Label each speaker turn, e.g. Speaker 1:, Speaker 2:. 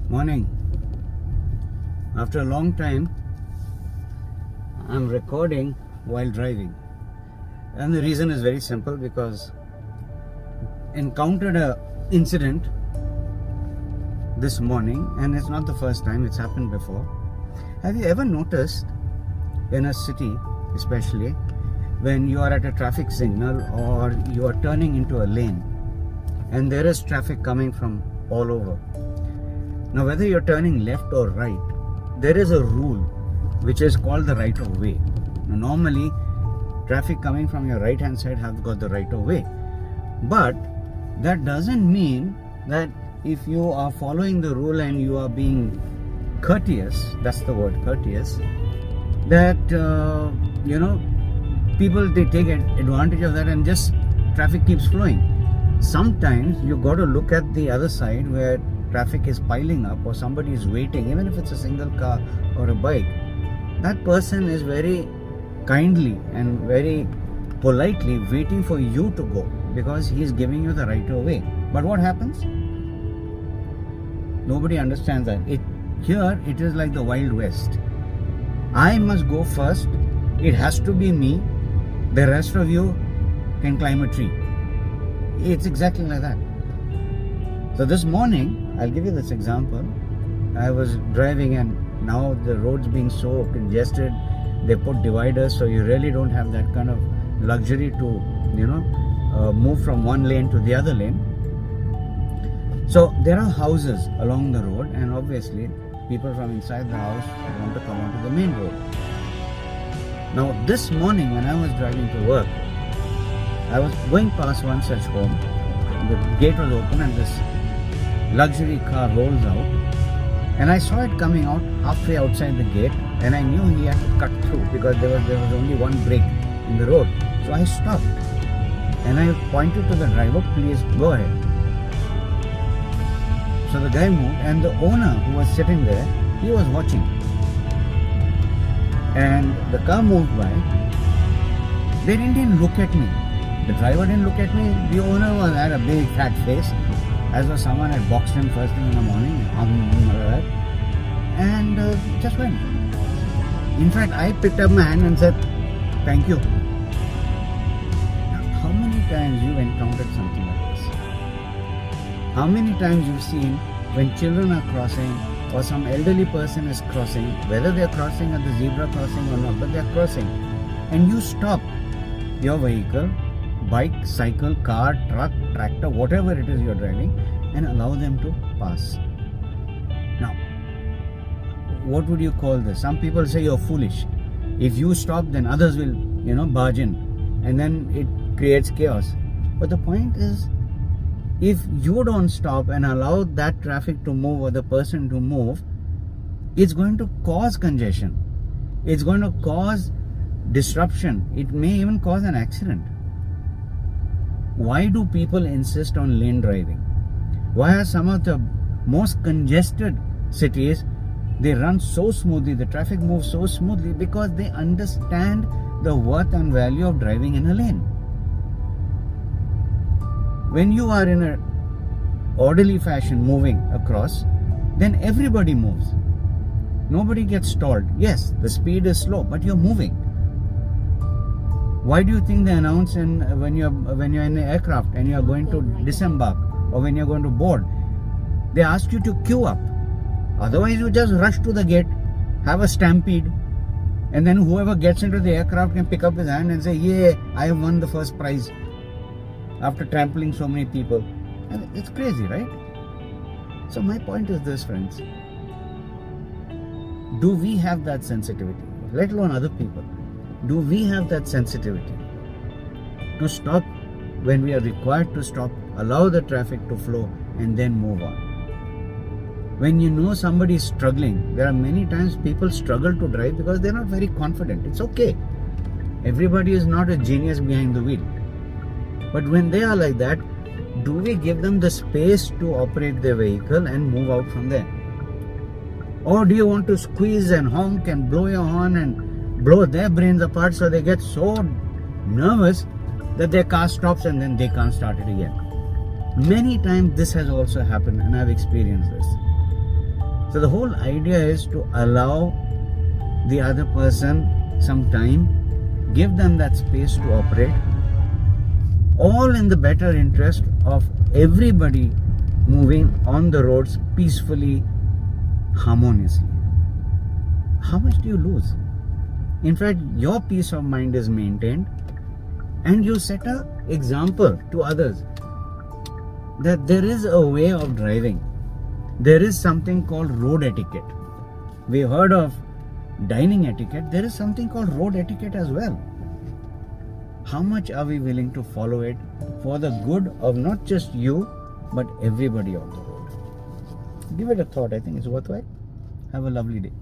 Speaker 1: Morning. After a long time, I'm recording while driving. And the reason is very simple because encountered a incident this morning, and it's not the first time, it's happened before. Have you ever noticed in a city, especially when you are at a traffic signal or you are turning into a lane and there is traffic coming from all over? Now, whether you're turning left or right, there is a rule which is called the right of way. Now, normally, traffic coming from your right hand side have got the right of way. But that doesn't mean that if you are following the rule and you are being courteous, that's the word, courteous, that, people, they take advantage of that and just traffic keeps flowing. Sometimes you got to look at the other side where traffic is piling up or somebody is waiting, even if it's a single car or a bike. That person is very kindly and very politely waiting for you to go because he is giving you the right of way. But what happens? Nobody understands that. Here it is like the Wild West. I must go first. It has to be me. The rest of you can climb a tree. It's exactly like that. So this morning, I'll give you this example. I was driving and now the road's being so congested. They put dividers, so you really don't have that kind of luxury to, move from one lane to the other lane. So there are houses along the road, and obviously people from inside the house want to come onto the main road. Now this morning when I was driving to work, I was going past one such home. The gate was open and this luxury car rolls out, and I saw it coming out halfway outside the gate, and I knew he had to cut through because there was only one break in the road. So I stopped and I pointed to the driver, please go ahead. So the guy moved, and the owner who was sitting there, he was watching, and the car moved by. They didn't even look at me. The driver didn't look at me. The owner had a big fat face, as though someone had boxed him first thing in the morning, and just went. In fact, I picked up my hand and said, thank you. Now, how many times you've encountered something like this? How many times you've seen when children are crossing or some elderly person is crossing, whether they're crossing at the zebra crossing or not, but they're crossing, and you stop your vehicle, bike, cycle, car, truck, tractor, whatever it is you're driving, and allow them to pass. Now, what would you call this? Some people say you're foolish. If you stop, then others will, barge in, and then it creates chaos. But the point is, if you don't stop and allow that traffic to move or the person to move, it's going to cause congestion. It's going to cause disruption. It may even cause an accident. Why do people insist on lane driving? Why are some of the most congested cities, they run so smoothly, the traffic moves so smoothly? Because they understand the worth and value of driving in a lane. When you are in an orderly fashion moving across, then everybody moves. Nobody gets stalled. Yes, the speed is slow, but you're moving. Why do you think they announce when you're in the aircraft and you're going to disembark or when you're going to board, they ask you to queue up? Otherwise, you just rush to the gate, have a stampede, and then whoever gets into the aircraft can pick up his hand and say, yeah, I have won the first prize after trampling so many people. And it's crazy, right? So my point is this, friends. Do we have that sensitivity, let alone other people? Do we have that sensitivity to stop when we are required to stop, allow the traffic to flow, and then move on? When you know somebody is struggling, there are many times people struggle to drive because they're not very confident. It's okay. Everybody is not a genius behind the wheel. But when they are like that, do we give them the space to operate their vehicle and move out from there? Or do you want to squeeze and honk and blow your horn and blow their brains apart so they get so nervous that their car stops and then they can't start it again? Many times this has also happened, and I've experienced this. So the whole idea is to allow the other person some time, give them that space to operate, all in the better interest of everybody moving on the roads peacefully, harmoniously. How much do you lose? In fact, your peace of mind is maintained, and you set an example to others that there is a way of driving. There is something called road etiquette. We heard of dining etiquette. There is something called road etiquette as well. How much are we willing to follow it for the good of not just you, but everybody on the road? Give it a thought. I think it's worthwhile. Have a lovely day.